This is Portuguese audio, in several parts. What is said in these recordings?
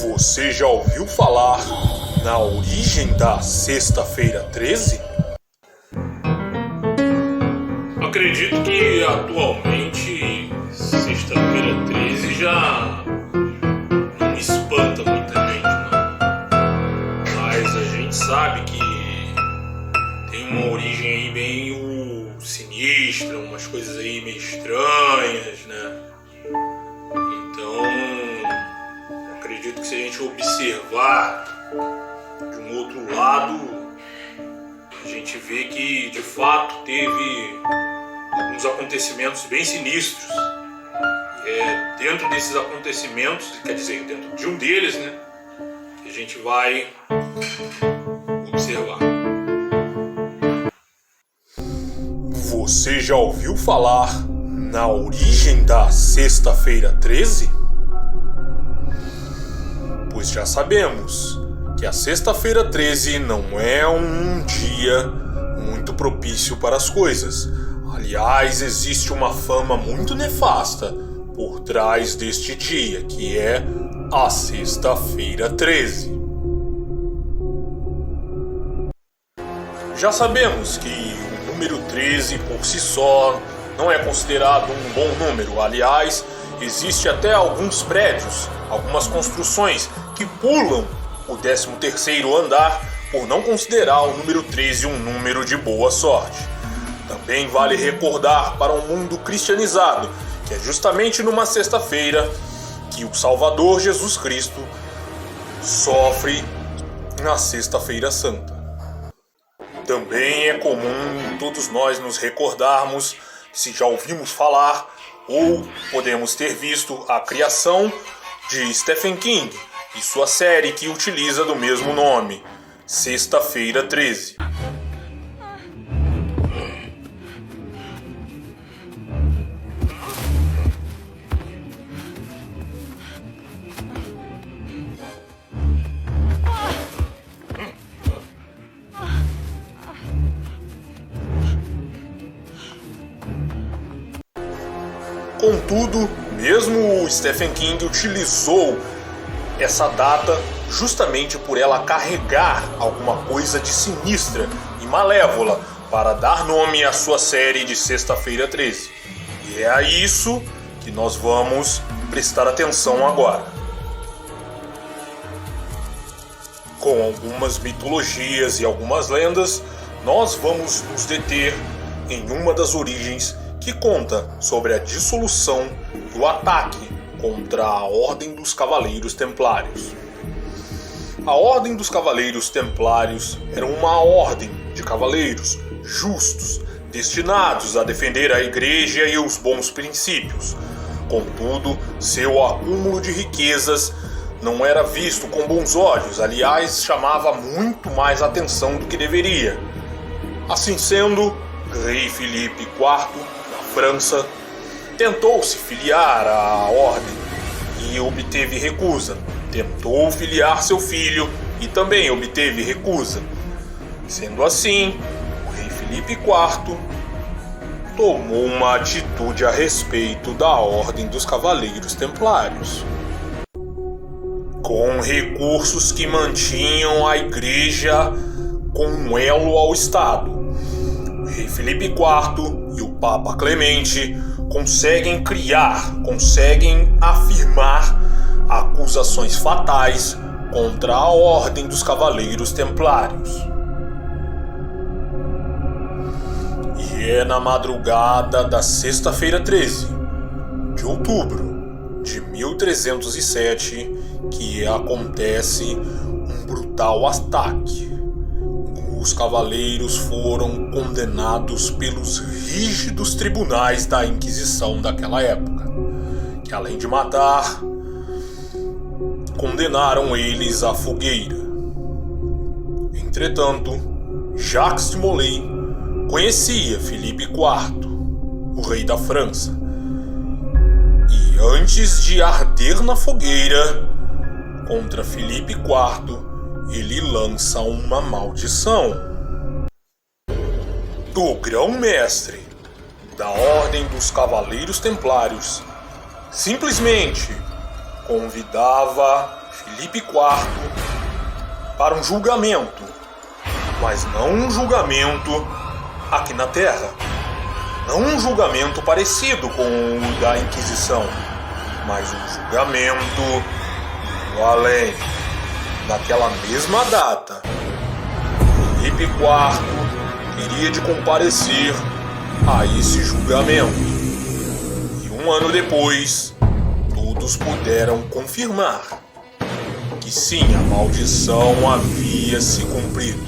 Você já ouviu falar na origem da Sexta-feira 13? Acredito que atualmente Sexta-feira 13 já não me espanta muita gente, não. Mas a gente sabe que tem uma origem aí meio sinistra, umas coisas aí meio estranhas, né? Então, acredito que se a gente observar de um outro lado, a gente vê que de fato teve alguns acontecimentos bem sinistros. Dentro desses acontecimentos, quer dizer, dentro de um deles, né, que a gente vai observar. Você já ouviu falar na origem da Sexta-feira 13? Pois já sabemos que a Sexta-feira 13 não é um dia muito propício para as coisas. Aliás, existe uma fama muito nefasta por trás deste dia, que é a Sexta-feira 13. Já sabemos que o número 13 por si só não é considerado um bom número. Aliás, existe até alguns prédios, algumas construções que pulam o 13º andar por não considerar o número 13 um número de boa sorte. Também vale recordar para um mundo cristianizado que é justamente numa sexta-feira que o Salvador Jesus Cristo sofre na Sexta-feira Santa. Também é comum todos nós nos recordarmos, se já ouvimos falar ou podemos ter visto a criação de Stephen King e sua série que utiliza do mesmo nome, Sexta-feira 13. Contudo, mesmo o Stephen King utilizou essa data justamente por ela carregar alguma coisa de sinistra e malévola para dar nome à sua série de Sexta-feira 13. E é a isso que nós vamos prestar atenção agora. Com algumas mitologias e algumas lendas, nós vamos nos deter em uma das origens que conta sobre a dissolução e o ataque contra a Ordem dos Cavaleiros Templários. A Ordem dos Cavaleiros Templários era uma ordem de cavaleiros justos, destinados a defender a Igreja e os bons princípios. Contudo, seu acúmulo de riquezas não era visto com bons olhos, aliás, chamava muito mais atenção do que deveria. Assim sendo, Rei Filipe IV França tentou se filiar à ordem e obteve recusa. Tentou filiar seu filho e também obteve recusa. Sendo assim, o rei Filipe IV tomou uma atitude a respeito da Ordem dos Cavaleiros Templários. Com recursos que mantinham a Igreja com um elo ao Estado, o rei Filipe IV e o Papa Clemente conseguem afirmar acusações fatais contra a Ordem dos Cavaleiros Templários. E é na madrugada da Sexta-feira 13 de outubro de 1307 que acontece um brutal ataque. Os cavaleiros foram condenados pelos rígidos tribunais da Inquisição daquela época, que além de matar, condenaram eles à fogueira. Entretanto, Jacques de Molay conhecia Filipe IV, o rei da França, e antes de arder na fogueira contra Filipe IV, ele lança uma maldição. O grão-mestre da Ordem dos Cavaleiros Templários simplesmente convidava Filipe IV para um julgamento, mas não um julgamento aqui na Terra. Não um julgamento parecido com o da Inquisição, mas um julgamento no além. Naquela mesma data, Filipe IV teria de comparecer a esse julgamento. E um ano depois, todos puderam confirmar que sim, a maldição havia se cumprido.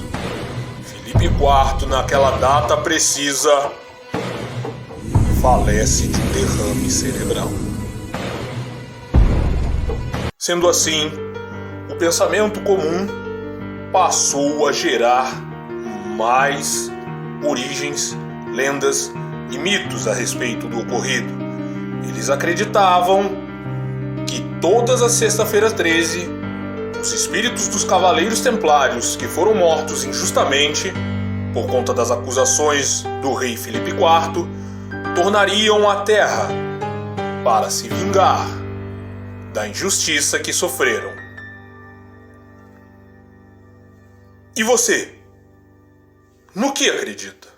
Filipe IV, naquela data precisa, falece de um derrame cerebral. Sendo assim, o pensamento comum passou a gerar mais origens, lendas e mitos a respeito do ocorrido. Eles acreditavam que todas as sexta-feiras 13, os espíritos dos Cavaleiros Templários que foram mortos injustamente por conta das acusações do rei Filipe IV tornariam a Terra para se vingar da injustiça que sofreram. E você? No que acredita?